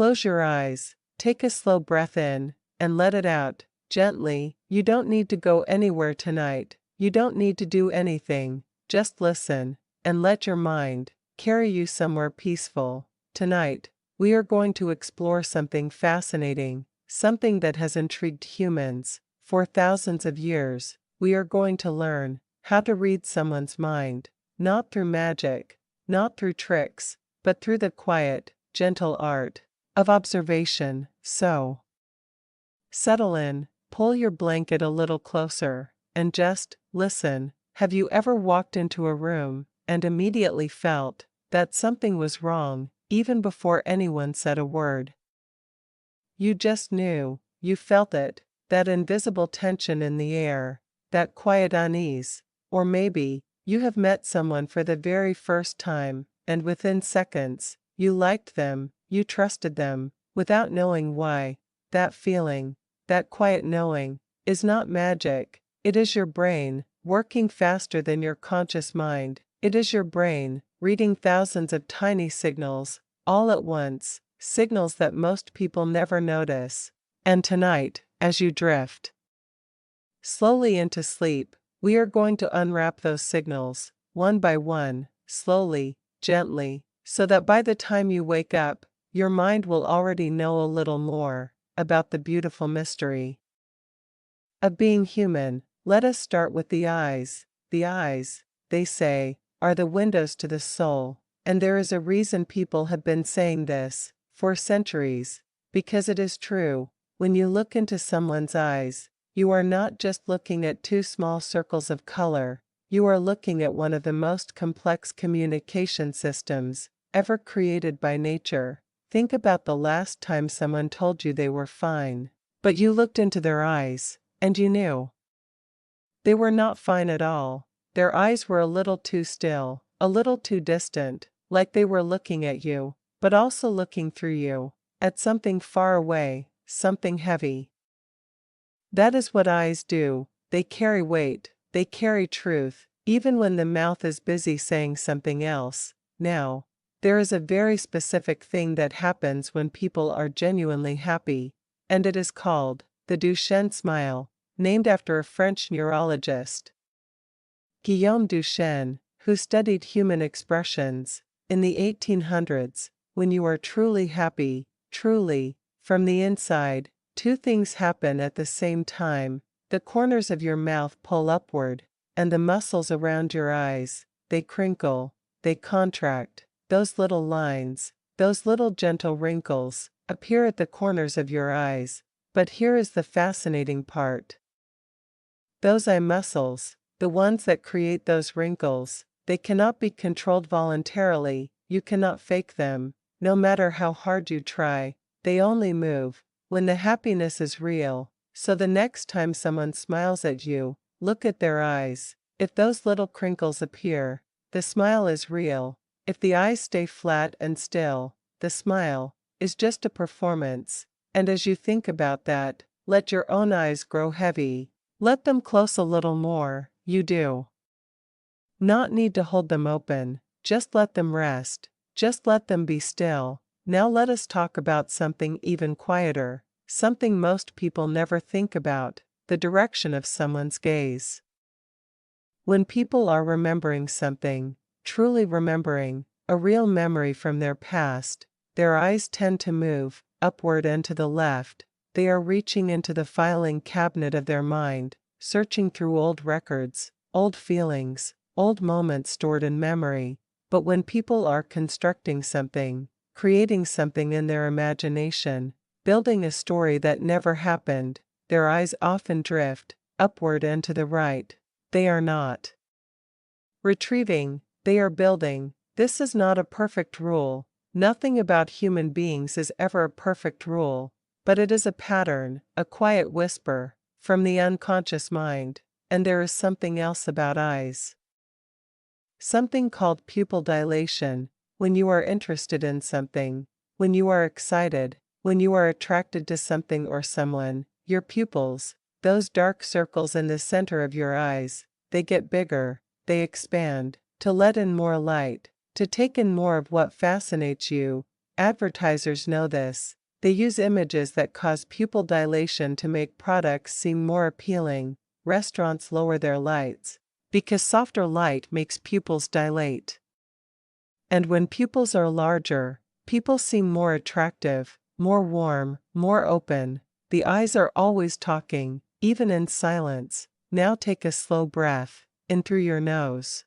close your eyes, take a slow breath in, and let it out, gently. You don't need to go anywhere tonight. You don't need to do anything. Just listen, and let your mind carry you somewhere peaceful. Tonight, we are going to explore something fascinating, something that has intrigued humans for thousands of years. We are going to learn how to read someone's mind, not through magic, not through tricks, but through the quiet, gentle art of observation. So, settle in, pull your blanket a little closer, and just listen. Have you ever walked into a room and immediately felt that something was wrong, even before anyone said a word? You just knew, you felt it, that invisible tension in the air, that quiet unease. Or maybe, you have met someone for the very first time, and within seconds, you liked them, you trusted them, without knowing why. That feeling, that quiet knowing, is not magic. It is your brain, working faster than your conscious mind. It is your brain, reading thousands of tiny signals, all at once, signals that most people never notice. And tonight, as you drift slowly into sleep, we are going to unwrap those signals, one by one, slowly, gently, so that by the time you wake up, your mind will already know a little more about the beautiful mystery of being human. Let us start with the eyes. The eyes, they say, are the windows to the soul, and there is a reason people have been saying this for centuries, because it is true. When you look into someone's eyes, you are not just looking at two small circles of color, you are looking at one of the most complex communication systems ever created by nature. Think about the last time someone told you they were fine, but you looked into their eyes, and you knew they were not fine at all. Their eyes were a little too still, a little too distant, like they were looking at you, but also looking through you, at something far away, something heavy. That is what eyes do. They carry weight, they carry truth, even when the mouth is busy saying something else. Now, there is a very specific thing that happens when people are genuinely happy, and it is called the Duchenne smile, named after a French neurologist, Guillaume Duchenne, who studied human expressions in the 1800s. When you are truly happy, truly, from the inside, two things happen at the same time. The corners of your mouth pull upward, and the muscles around your eyes, they crinkle, they contract. Those little lines, those little gentle wrinkles, appear at the corners of your eyes. But here is the fascinating part. Those eye muscles, the ones that create those wrinkles, they cannot be controlled voluntarily. You cannot fake them, no matter how hard you try. They only move when the happiness is real. So the next time someone smiles at you, look at their eyes. If those little crinkles appear, the smile is real. If the eyes stay flat and still, the smile is just a performance. And as you think about that, let your own eyes grow heavy. Let them close a little more. You do not need to hold them open. Just let them rest. Just let them be still. Now let us talk about something even quieter, something most people never think about: the direction of someone's gaze. When people are remembering something, truly remembering, a real memory from their past, their eyes tend to move upward and to the left. They are reaching into the filing cabinet of their mind, searching through old records, old feelings, old moments stored in memory. But when people are constructing something, creating something in their imagination, building a story that never happened, their eyes often drift upward and to the right. They are not retrieving, they are building. This is not a perfect rule. Nothing about human beings is ever a perfect rule, but it is a pattern, a quiet whisper from the unconscious mind. And there is something else about eyes, something called pupil dilation. When you are interested in something, when you are excited, when you are attracted to something or someone, your pupils, those dark circles in the center of your eyes, they get bigger, they expand, to let in more light, to take in more of what fascinates you. Advertisers know this. They use images that cause pupil dilation to make products seem more appealing. Restaurants lower their lights because softer light makes pupils dilate. And when pupils are larger, people seem more attractive, more warm, more open. The eyes are always talking, even in silence. Now take a slow breath, in through your nose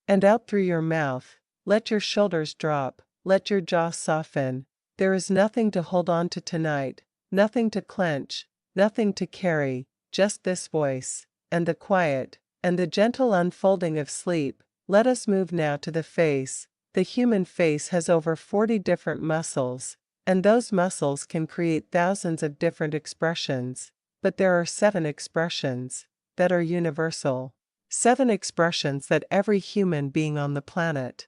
and out through your mouth. Let your shoulders drop, let your jaw soften. There is nothing to hold on to tonight, nothing to clench, nothing to carry, just this voice, and the quiet, and the gentle unfolding of sleep. Let us move now to the face. The human face has over 40 different muscles, and those muscles can create thousands of different expressions. But there are 7 expressions that are universal. 7 expressions that every human being on the planet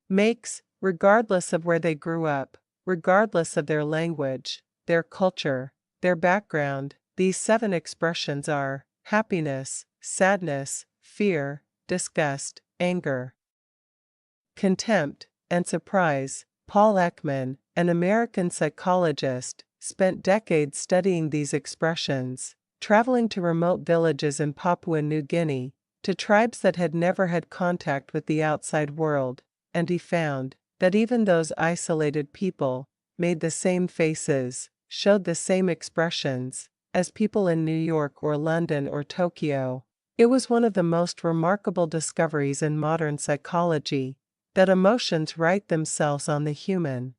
makes, regardless of where they grew up, regardless of their language, their culture, their background. These 7 expressions are happiness, sadness, fear, disgust, anger, contempt, and surprise. Paul Ekman, an American psychologist, spent decades studying these expressions, traveling to remote villages in Papua New Guinea, to tribes that had never had contact with the outside world, and he found that even those isolated people made the same faces, showed the same expressions, as people in New York or London or Tokyo. It was one of the most remarkable discoveries in modern psychology, that emotions write themselves on the human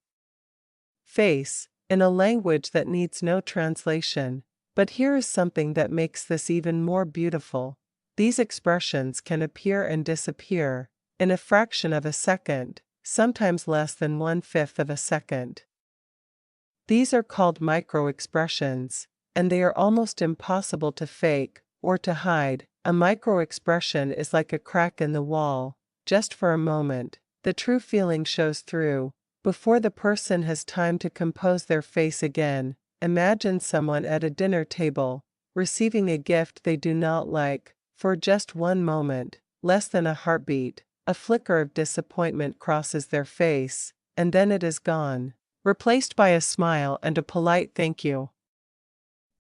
face, in a language that needs no translation. But here is something that makes this even more beautiful. These expressions can appear and disappear in a fraction of a second, sometimes less than 1/5 of a second. These are called micro-expressions, and they are almost impossible to fake or to hide. A micro-expression is like a crack in the wall. Just for a moment, the true feeling shows through. Before the person has time to compose their face again, imagine someone at a dinner table, receiving a gift they do not like. For just one moment, less than a heartbeat, a flicker of disappointment crosses their face, and then it is gone, replaced by a smile and a polite thank you.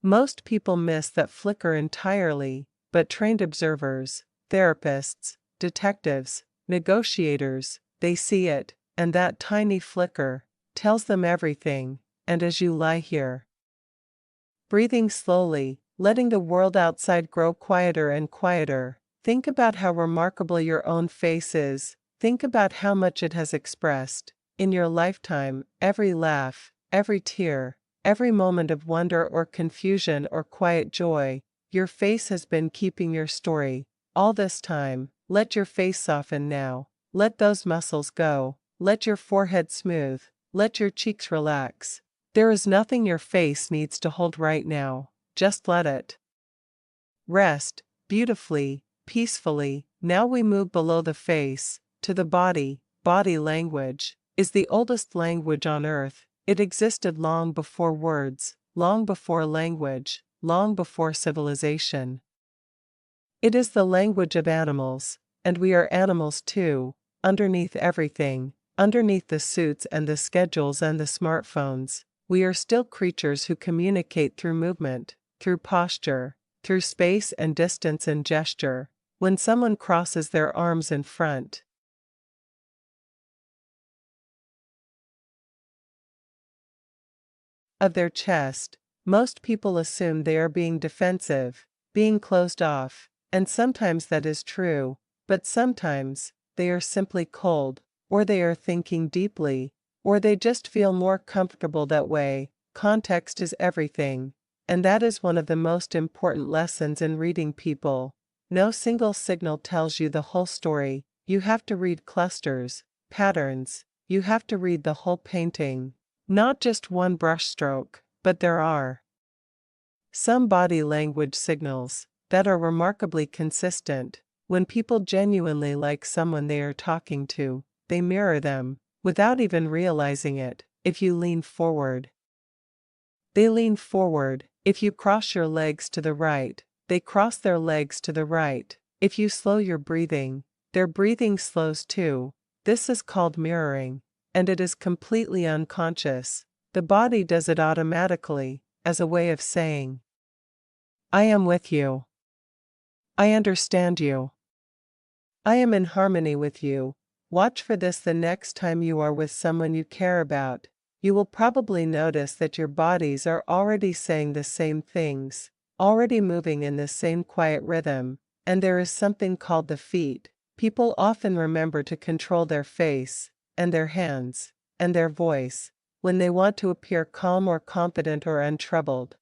Most people miss that flicker entirely, but trained observers, therapists, detectives, negotiators, they see it, and that tiny flicker tells them everything. And as you lie here, breathing slowly, letting the world outside grow quieter and quieter, think about how remarkable your own face is. Think about how much it has expressed in your lifetime, every laugh, every tear, every moment of wonder or confusion or quiet joy. Your face has been keeping your story all this time. Let your face soften now. Let those muscles go. Let your forehead smooth. Let your cheeks relax. There is nothing your face needs to hold right now. Just let it rest beautifully, peacefully. Now we move below the face to the body. Body language is the oldest language on earth. It existed long before words, long before language, long before civilization. It is the language of animals, and we are animals too. Underneath everything, underneath the suits and the schedules and the smartphones, we are still creatures who communicate through movement, through posture, through space and distance and gesture. When someone crosses their arms in front of their chest, most people assume they are being defensive, being closed off, and sometimes that is true, but sometimes they are simply cold, or they are thinking deeply, or they just feel more comfortable that way. Context is everything, and that is one of the most important lessons in reading people. No single signal tells you the whole story. You have to read clusters, patterns. You have to read the whole painting. Not just one brushstroke, but there are some body language signals that are remarkably consistent. When people genuinely like someone they are talking to, they mirror them, without even realizing it. If you lean forward, they lean forward. If you cross your legs to the right, they cross their legs to the right. If you slow your breathing, their breathing slows too. This is called mirroring. and it is completely unconscious. The body does it automatically, as a way of saying, I am with you. I understand you. I am in harmony with you. Watch for this the next time you are with someone you care about. You will probably notice that your bodies are already saying the same things, already moving in the same quiet rhythm, and there is something called the feet. People often remember to control their face, and their hands, and their voice, when they want to appear calm or confident or untroubled.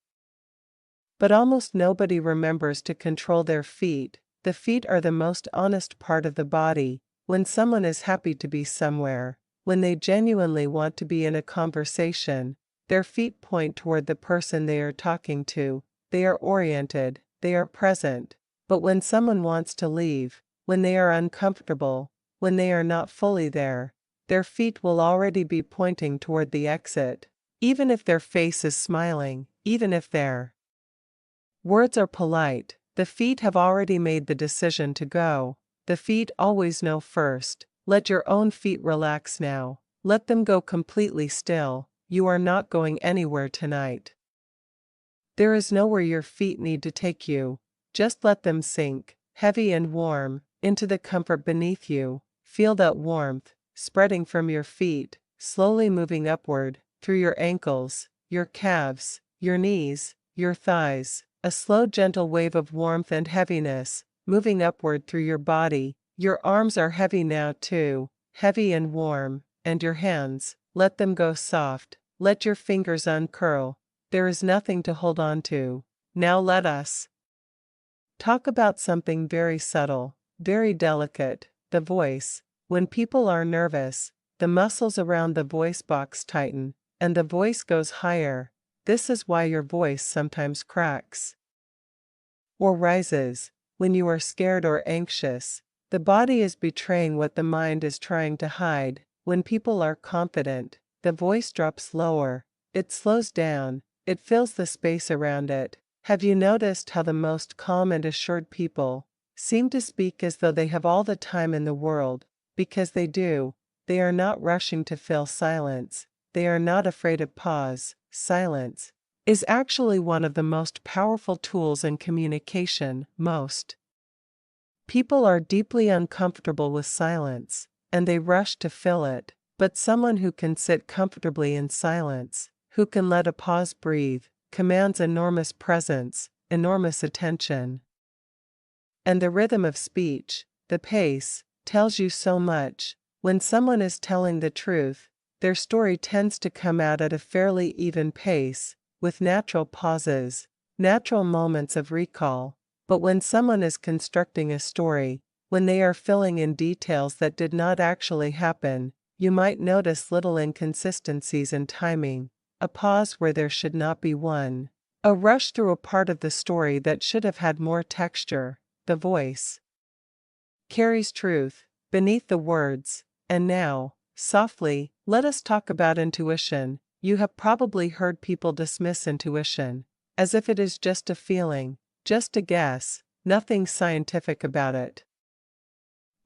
But almost nobody remembers to control their feet. The feet are the most honest part of the body. When someone is happy to be somewhere, when they genuinely want to be in a conversation, their feet point toward the person they are talking to. They are oriented, they are present. But when someone wants to leave, when they are uncomfortable, when they are not fully there, their feet will already be pointing toward the exit. Even if their face is smiling, even if their words are polite, the feet have already made the decision to go. The feet always know first. Let your own feet relax now. Let them go completely still. You are not going anywhere tonight. There is nowhere your feet need to take you. Just let them sink, heavy and warm, into the comfort beneath you. Feel that warmth, spreading from your feet, slowly moving upward, through your ankles, your calves, your knees, your thighs. A slow gentle wave of warmth and heaviness, moving upward through your body. Your arms are heavy now too, heavy and warm, and your hands, let them go soft. Let your fingers uncurl. There is nothing to hold on to. Now let us talk about something very subtle, very delicate, the voice. When people are nervous, the muscles around the voice box tighten, and the voice goes higher. This is why your voice sometimes cracks or rises. When you are scared or anxious, the body is betraying what the mind is trying to hide. When people are confident, the voice drops lower. It slows down. It fills the space around it. Have you noticed how the most calm and assured people seem to speak as though they have all the time in the world? Because they do. They are not rushing to fill silence. They are not afraid of pause. Silence is actually one of the most powerful tools in communication. Most people are deeply uncomfortable with silence, and they rush to fill it. But someone who can sit comfortably in silence, who can let a pause breathe, commands enormous presence, enormous attention. And the rhythm of speech, the pace, tells you so much. When someone is telling the truth, their story tends to come out at a fairly even pace, with natural pauses, natural moments of recall. But when someone is constructing a story, when they are filling in details that did not actually happen, you might notice little inconsistencies in timing, a pause where there should not be one, a rush through a part of the story that should have had more texture. The voice carries truth beneath the words. And now, softly, let us talk about intuition. You have probably heard people dismiss intuition as if it is just a feeling, just a guess, nothing scientific about it.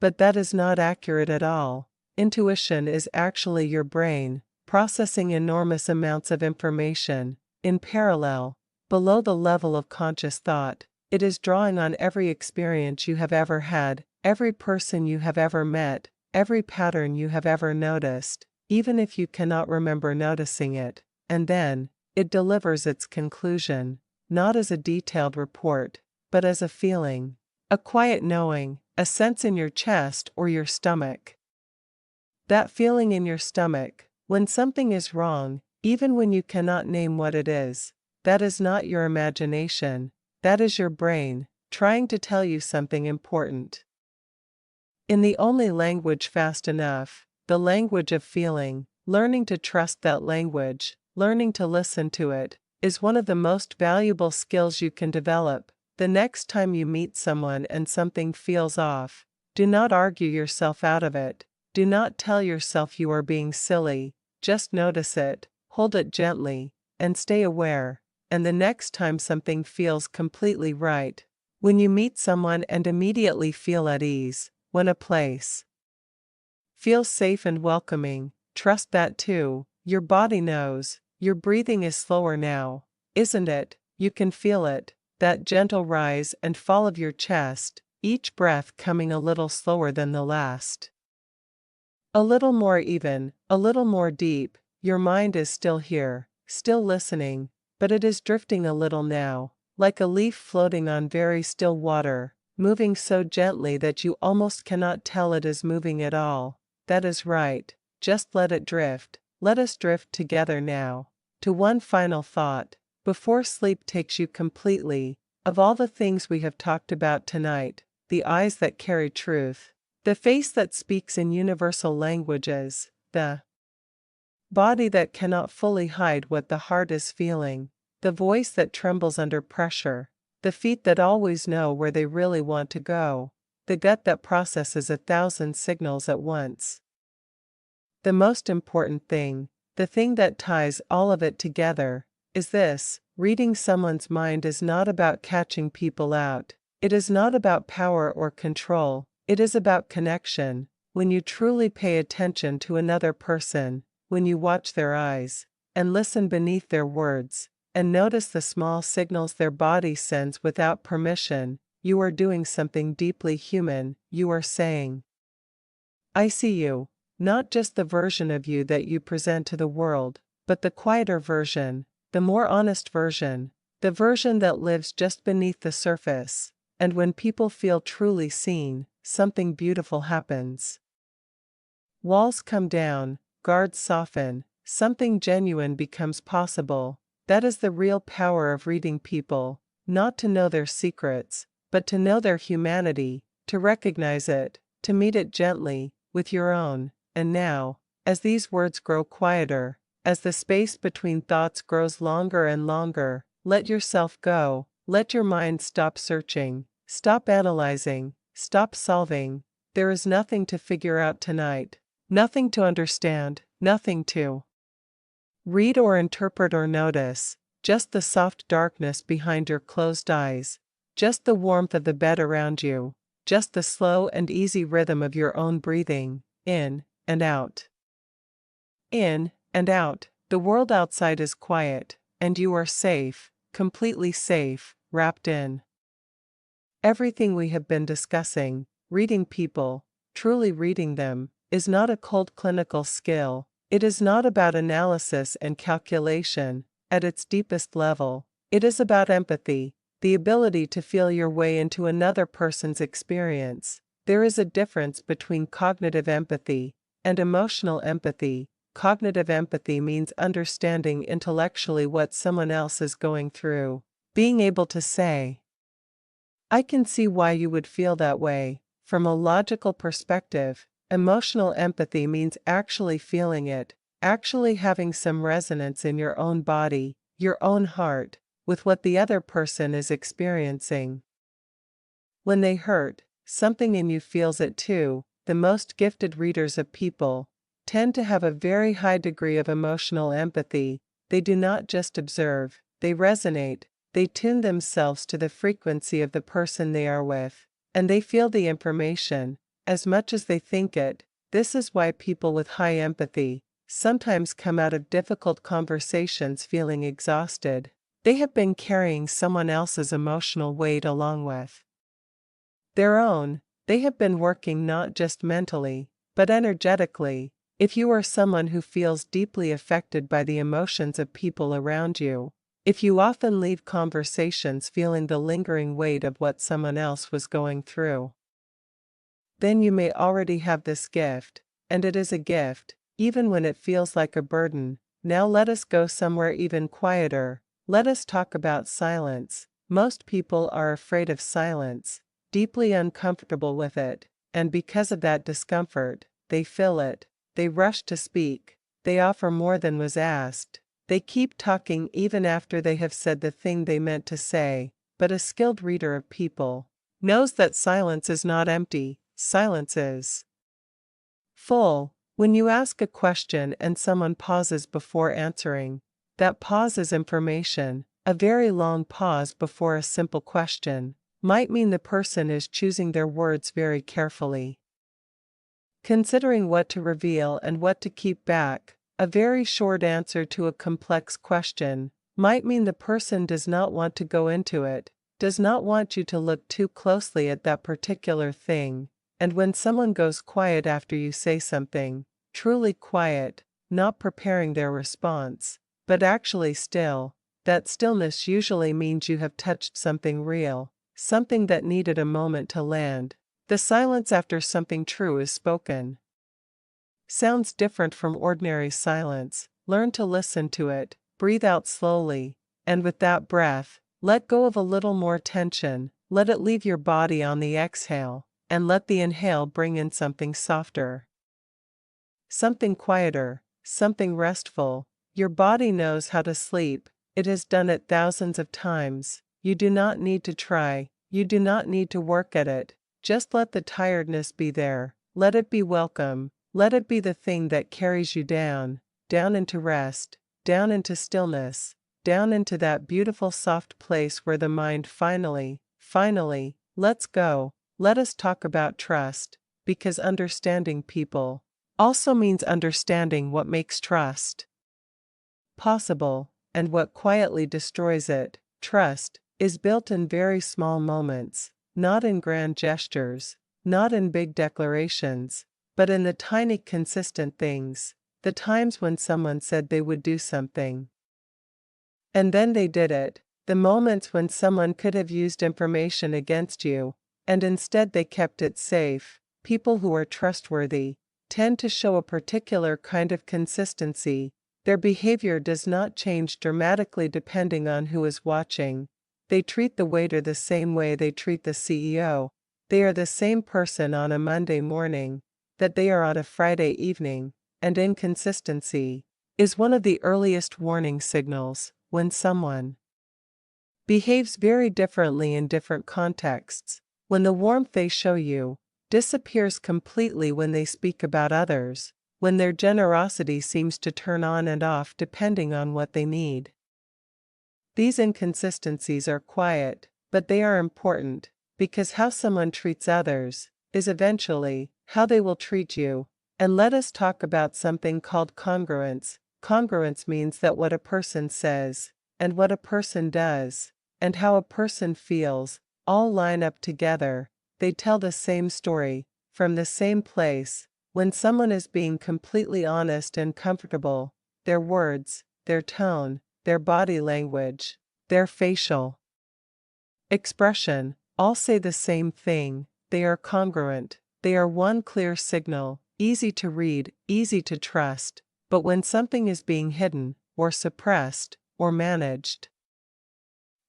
But that is not accurate at all. Intuition is actually your brain processing enormous amounts of information in parallel, below the level of conscious thought. It is drawing on every experience you have ever had, every person you have ever met, every pattern you have ever noticed, even if you cannot remember noticing it, and then it delivers its conclusion, not as a detailed report, but as a feeling, a quiet knowing, a sense in your chest or your stomach. That feeling in your stomach, when something is wrong, even when you cannot name what it is, that is not your imagination, that is your brain, trying to tell you something important. In the only language fast enough, the language of feeling, learning to trust that language, learning to listen to it, is one of the most valuable skills you can develop. The next time you meet someone and something feels off, do not argue yourself out of it. Do not tell yourself you are being silly. Just notice it, hold it gently, and stay aware. And the next time something feels completely right, when you meet someone and immediately feel at ease, when a place feels safe and welcoming, Trust that too. Your body knows. Your breathing is slower now, isn't it? You can feel it, that gentle rise and fall of your chest, each breath coming a little slower than the last. A little more even, a little more deep. Your mind is still here, still listening, but it is drifting a little now, like a leaf floating on very still water, moving so gently that you almost cannot tell it is moving at all. That is right. Just let it drift. Let us drift together now to one final thought, before sleep takes you completely. Of all the things we have talked about tonight, the eyes that carry truth, the face that speaks in universal languages, the body that cannot fully hide what the heart is feeling, the voice that trembles under pressure, the feet that always know where they really want to go, the gut that processes 1,000 signals at once. The most important thing, the thing that ties all of it together, is this: reading someone's mind is not about catching people out. It is not about power or control. It is about connection. When you truly pay attention to another person, when you watch their eyes, and listen beneath their words, and notice the small signals their body sends without permission, you are doing something deeply human. You are saying, I see you. Not just the version of you that you present to the world, but the quieter version, the more honest version, the version that lives just beneath the surface. And when people feel truly seen, something beautiful happens. Walls come down, guards soften, something genuine becomes possible. That is the real power of reading people, not to know their secrets, but to know their humanity, to recognize it, to meet it gently, with your own. And now, as these words grow quieter, as the space between thoughts grows longer and longer, let yourself go. Let your mind stop searching, stop analyzing, stop solving. There is nothing to figure out tonight, nothing to understand, nothing to read or interpret or notice, just the soft darkness behind your closed eyes, just the warmth of the bed around you, just the slow and easy rhythm of your own breathing, in and out. In and out. The world outside is quiet, and you are safe, completely safe, wrapped in everything we have been discussing. Reading people, truly reading them, is not a cold clinical skill. It is not about analysis and calculation. At its deepest level, it is about empathy, the ability to feel your way into another person's experience. There is a difference between cognitive empathy and emotional empathy. Cognitive empathy means understanding intellectually what someone else is going through, being able to say, I can see why you would feel that way, from a logical perspective. Emotional empathy means actually feeling it, actually having some resonance in your own body, your own heart, with what the other person is experiencing. When they hurt, something in you feels it too. The most gifted readers of people tend to have a very high degree of emotional empathy. They do not just observe, they resonate, they tune themselves to the frequency of the person they are with, and they feel the information as much as they think it. This is why people with high empathy sometimes come out of difficult conversations feeling exhausted. They have been carrying someone else's emotional weight along with their own. They have been working not just mentally, but energetically. If you are someone who feels deeply affected by the emotions of people around you, if you often leave conversations feeling the lingering weight of what someone else was going through, then you may already have this gift, and it is a gift, even when it feels like a burden. Now let us go somewhere even quieter. Let us talk about silence. Most people are afraid of silence, deeply uncomfortable with it, and because of that discomfort, they fill it. They rush to speak. They offer more than was asked. They keep talking even after they have said the thing they meant to say. But a skilled reader of people knows that silence is not empty. Silence is full. When you ask a question and someone pauses before answering, that pause is information. A very long pause before a simple question might mean the person is choosing their words very carefully. considering what to reveal and what to keep back. A very short answer to a complex question might mean the person does not want to go into it, does not want you to look too closely at that particular thing. And when someone goes quiet after you say something, truly quiet, not preparing their response, but actually still, that stillness usually means you have touched something real, something that needed a moment to land. The silence after something true is spoken sounds different from ordinary silence. Learn to listen to it, breathe out slowly, and with that breath, let go of a little more tension, let it leave your body on the exhale, and let the inhale bring in something softer, something quieter, something restful. Your body knows how to sleep, it has done it thousands of times. You do not need to try, you do not need to work at it, just let the tiredness be there, let it be welcome. Let it be the thing that carries you down, down into rest, down into stillness, down into that beautiful soft place where the mind finally, lets go. Let us talk about trust, because understanding people also means understanding what makes trust possible, and what quietly destroys it. Trust is built in very small moments, not in grand gestures, not in big declarations, but in the tiny consistent things, the times when someone said they would do something, and then they did it, the moments when someone could have used information against you, and instead they kept it safe. People who are trustworthy tend to show a particular kind of consistency. Their behavior does not change dramatically depending on who is watching. They treat the waiter the same way they treat the CEO. They are the same person on a Monday morning that they are on a Friday evening, and inconsistency is one of the earliest warning signals. When someone behaves very differently in different contexts, when the warmth they show you disappears completely when they speak about others, when their generosity seems to turn on and off depending on what they need. These inconsistencies are quiet, but they are important, because how someone treats others is eventually how they will treat you. And let us talk about something called congruence. Congruence means that what a person says, and what a person does, and how a person feels, all line up together. They tell the same story, from the same place. When someone is being completely honest and comfortable, their words, their tone, their body language, their facial expression, all say the same thing. They are congruent. They are one clear signal, easy to read, easy to trust. But when something is being hidden, or suppressed, or managed,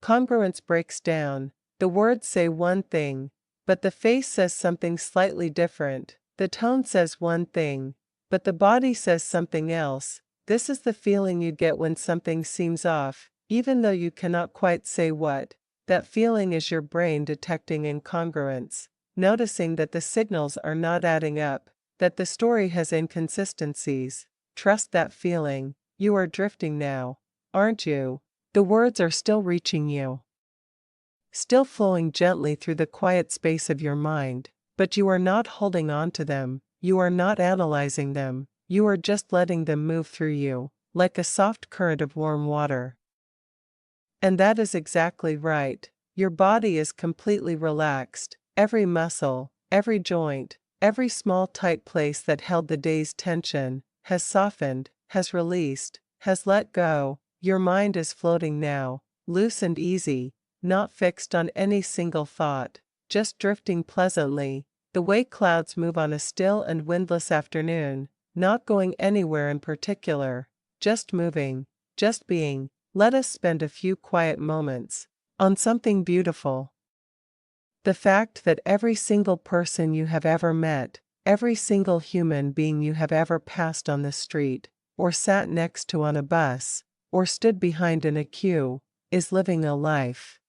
congruence breaks down. The words say one thing, but the face says something slightly different. The tone says one thing, but the body says something else. This is the feeling you get when something seems off, even though you cannot quite say what. That feeling is your brain detecting incongruence, noticing that the signals are not adding up, that the story has inconsistencies. Trust that feeling. You are drifting now, aren't you? The words are still reaching you, still flowing gently through the quiet space of your mind, but you are not holding on to them, you are not analyzing them, you are just letting them move through you, like a soft current of warm water. And that is exactly right. Your body is completely relaxed, every muscle, every joint, every small tight place that held the day's tension, has softened, has released, has let go. Your mind is floating now, loose and easy, not fixed on any single thought, just drifting pleasantly, the way clouds move on a still and windless afternoon, not going anywhere in particular, just moving, just being. Let us spend a few quiet moments on something beautiful. The fact that every single person you have ever met, every single human being you have ever passed on the street, or sat next to on a bus, or stood behind in a queue, is living a life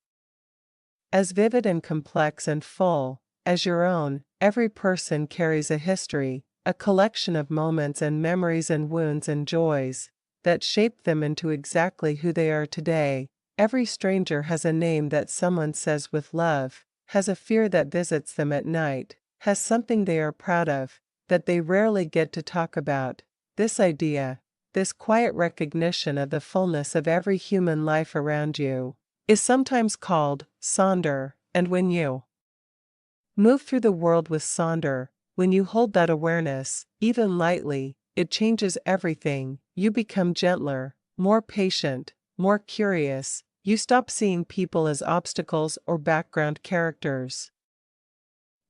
as vivid and complex and full as your own. Every person carries a history, a collection of moments and memories and wounds and joys that shaped them into exactly who they are today. Every stranger has a name that someone says with love, has a fear that visits them at night, has something they are proud of, that they rarely get to talk about. This idea, this quiet recognition of the fullness of every human life around you, is sometimes called Sonder, and when you move through the world with Sonder, when you hold that awareness, even lightly, it changes everything. You become gentler, more patient, more curious. You stop seeing people as obstacles or background characters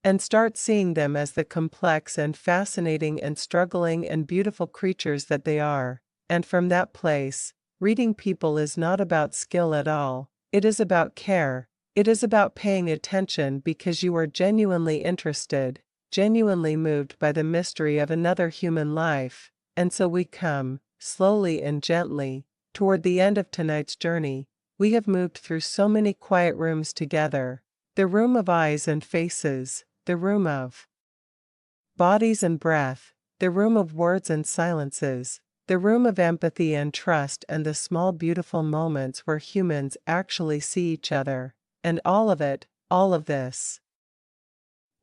and start seeing them as the complex and fascinating and struggling and beautiful creatures that they are. And from that place, reading people is not about skill at all. It is about care. It is about paying attention because you are genuinely interested, genuinely moved by the mystery of another human life. And so we come, slowly and gently, toward the end of tonight's journey. We have moved through so many quiet rooms together. The room of eyes and faces, the room of bodies and breath, the room of words and silences, the room of empathy and trust, and the small beautiful moments where humans actually see each other. And all of it, all of this,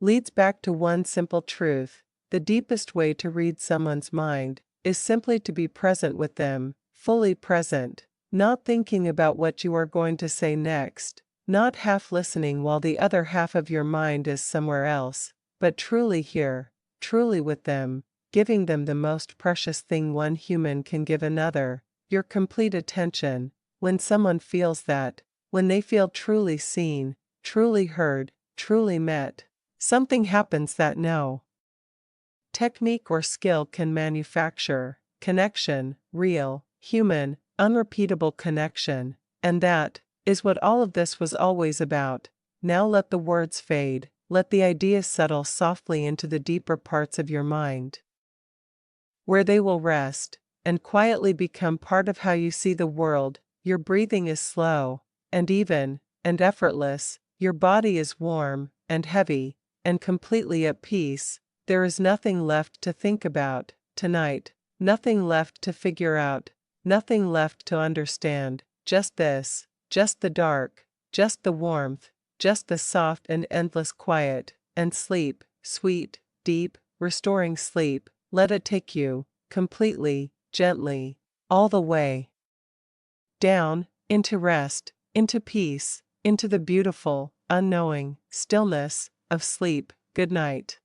leads back to one simple truth: the deepest way to read someone's mind is simply to be present with them, fully present, not thinking about what you are going to say next, not half listening while the other half of your mind is somewhere else, but truly here, truly with them, giving them the most precious thing one human can give another, your complete attention. When someone feels that, when they feel truly seen, truly heard, truly met, something happens that no technique or skill can manufacture: connection, real, human, unrepeatable connection. And that is what all of this was always about. Now let the words fade, let the ideas settle softly into the deeper parts of your mind, where they will rest, and quietly become part of how you see the world. Your breathing is slow, and even, and effortless. Your body is warm, and heavy, and completely at peace. There is nothing left to think about tonight, nothing left to figure out, nothing left to understand. Just this, just the dark, just the warmth, just the soft and endless quiet, and sleep, sweet, deep, restoring sleep. Let it take you, completely, gently, all the way down, into rest, into peace, into the beautiful, unknowing stillness of sleep. Good night.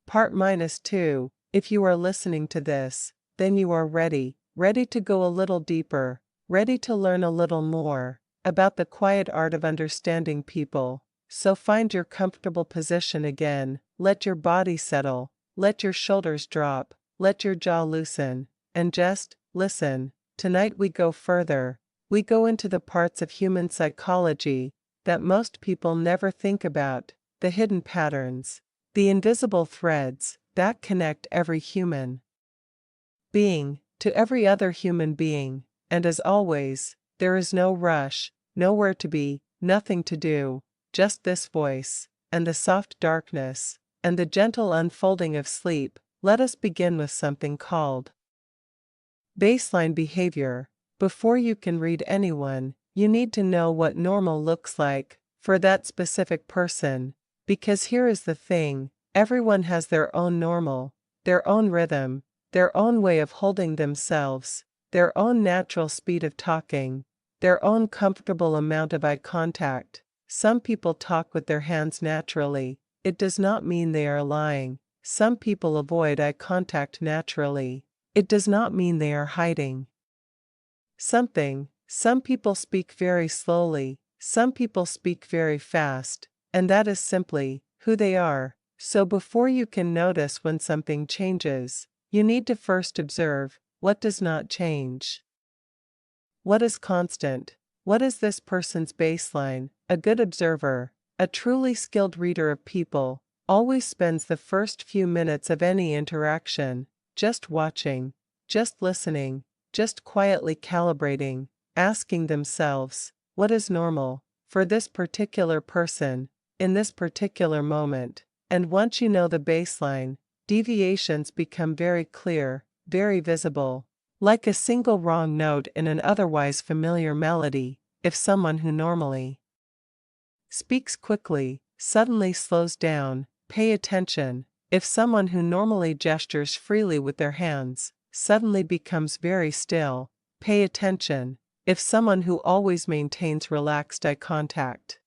Part -2. If you are listening to this, then you are ready, ready to go a little deeper, ready to learn a little more about the quiet art of understanding people. So find your comfortable position again, let your body settle, let your shoulders drop, let your jaw loosen, and just listen. Tonight we go further. We go into the parts of human psychology that most people never think about, the hidden patterns, the invisible threads that connect every human being to every other human being. And as always, there is no rush, nowhere to be, nothing to do, just this voice, and the soft darkness, and the gentle unfolding of sleep. Let us begin with something called baseline behavior. Before you can read anyone, you need to know what normal looks like for that specific person. Because here is the thing: everyone has their own normal, their own rhythm, their own way of holding themselves, their own natural speed of talking, their own comfortable amount of eye contact. Some people talk with their hands naturally. It does not mean they are lying. Some people avoid eye contact naturally. It does not mean they are hiding something. Some people speak very slowly. Some people speak very fast. And that is simply who they are. So before you can notice when something changes, you need to first observe what does not change. What is constant? What is this person's baseline? A good observer, a truly skilled reader of people, always spends the first few minutes of any interaction just watching, just listening, just quietly calibrating, asking themselves, what is normal for this particular person, in this particular moment? And once you know the baseline, deviations become very clear, very visible. Like a single wrong note in an otherwise familiar melody. If someone who normally speaks quickly suddenly slows down, pay attention. If someone who normally gestures freely with their hands suddenly becomes very still, pay attention. If someone who always maintains relaxed eye contact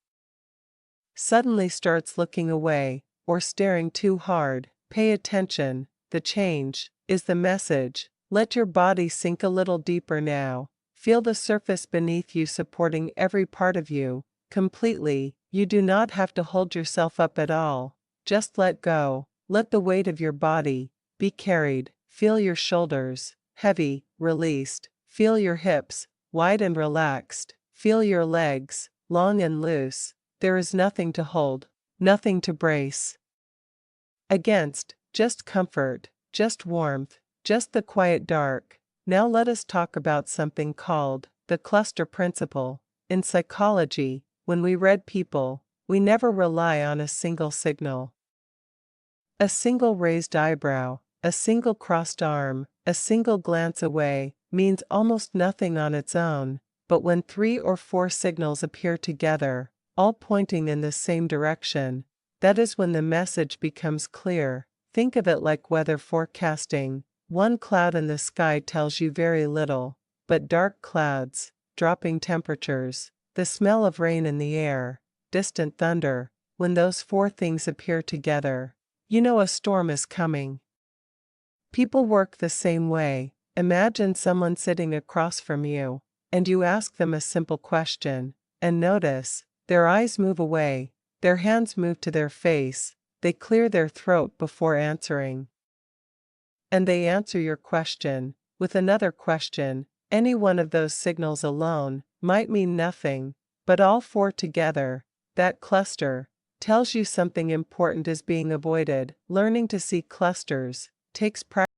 suddenly starts looking away or staring too hard, pay attention. The change is the message. Let your body sink a little deeper now. Feel the surface beneath you supporting every part of you completely. You do not have to hold yourself up at all. Just let go. Let the weight of your body be carried. Feel your shoulders heavy, released. Feel your hips wide and relaxed. Feel your legs long and loose. There is nothing to hold, nothing to brace against, just comfort, just warmth, just the quiet dark. Now let us talk about something called the cluster principle. In psychology, when we read people, we never rely on a single signal. A single raised eyebrow, a single crossed arm, a single glance away means almost nothing on its own, but when 3 or 4 signals appear together, all pointing in the same direction, that is when the message becomes clear. Think of it like weather forecasting. One cloud in the sky tells you very little, but dark clouds, dropping temperatures, the smell of rain in the air, distant thunder, when those 4 things appear together, you know a storm is coming. People work the same way. Imagine someone sitting across from you, and you ask them a simple question, and notice their eyes move away, their hands move to their face, they clear their throat before answering. And they answer your question with another question. Any one of those signals alone might mean nothing, but all 4 together, that cluster, tells you something important is being avoided. Learning to see clusters takes practice.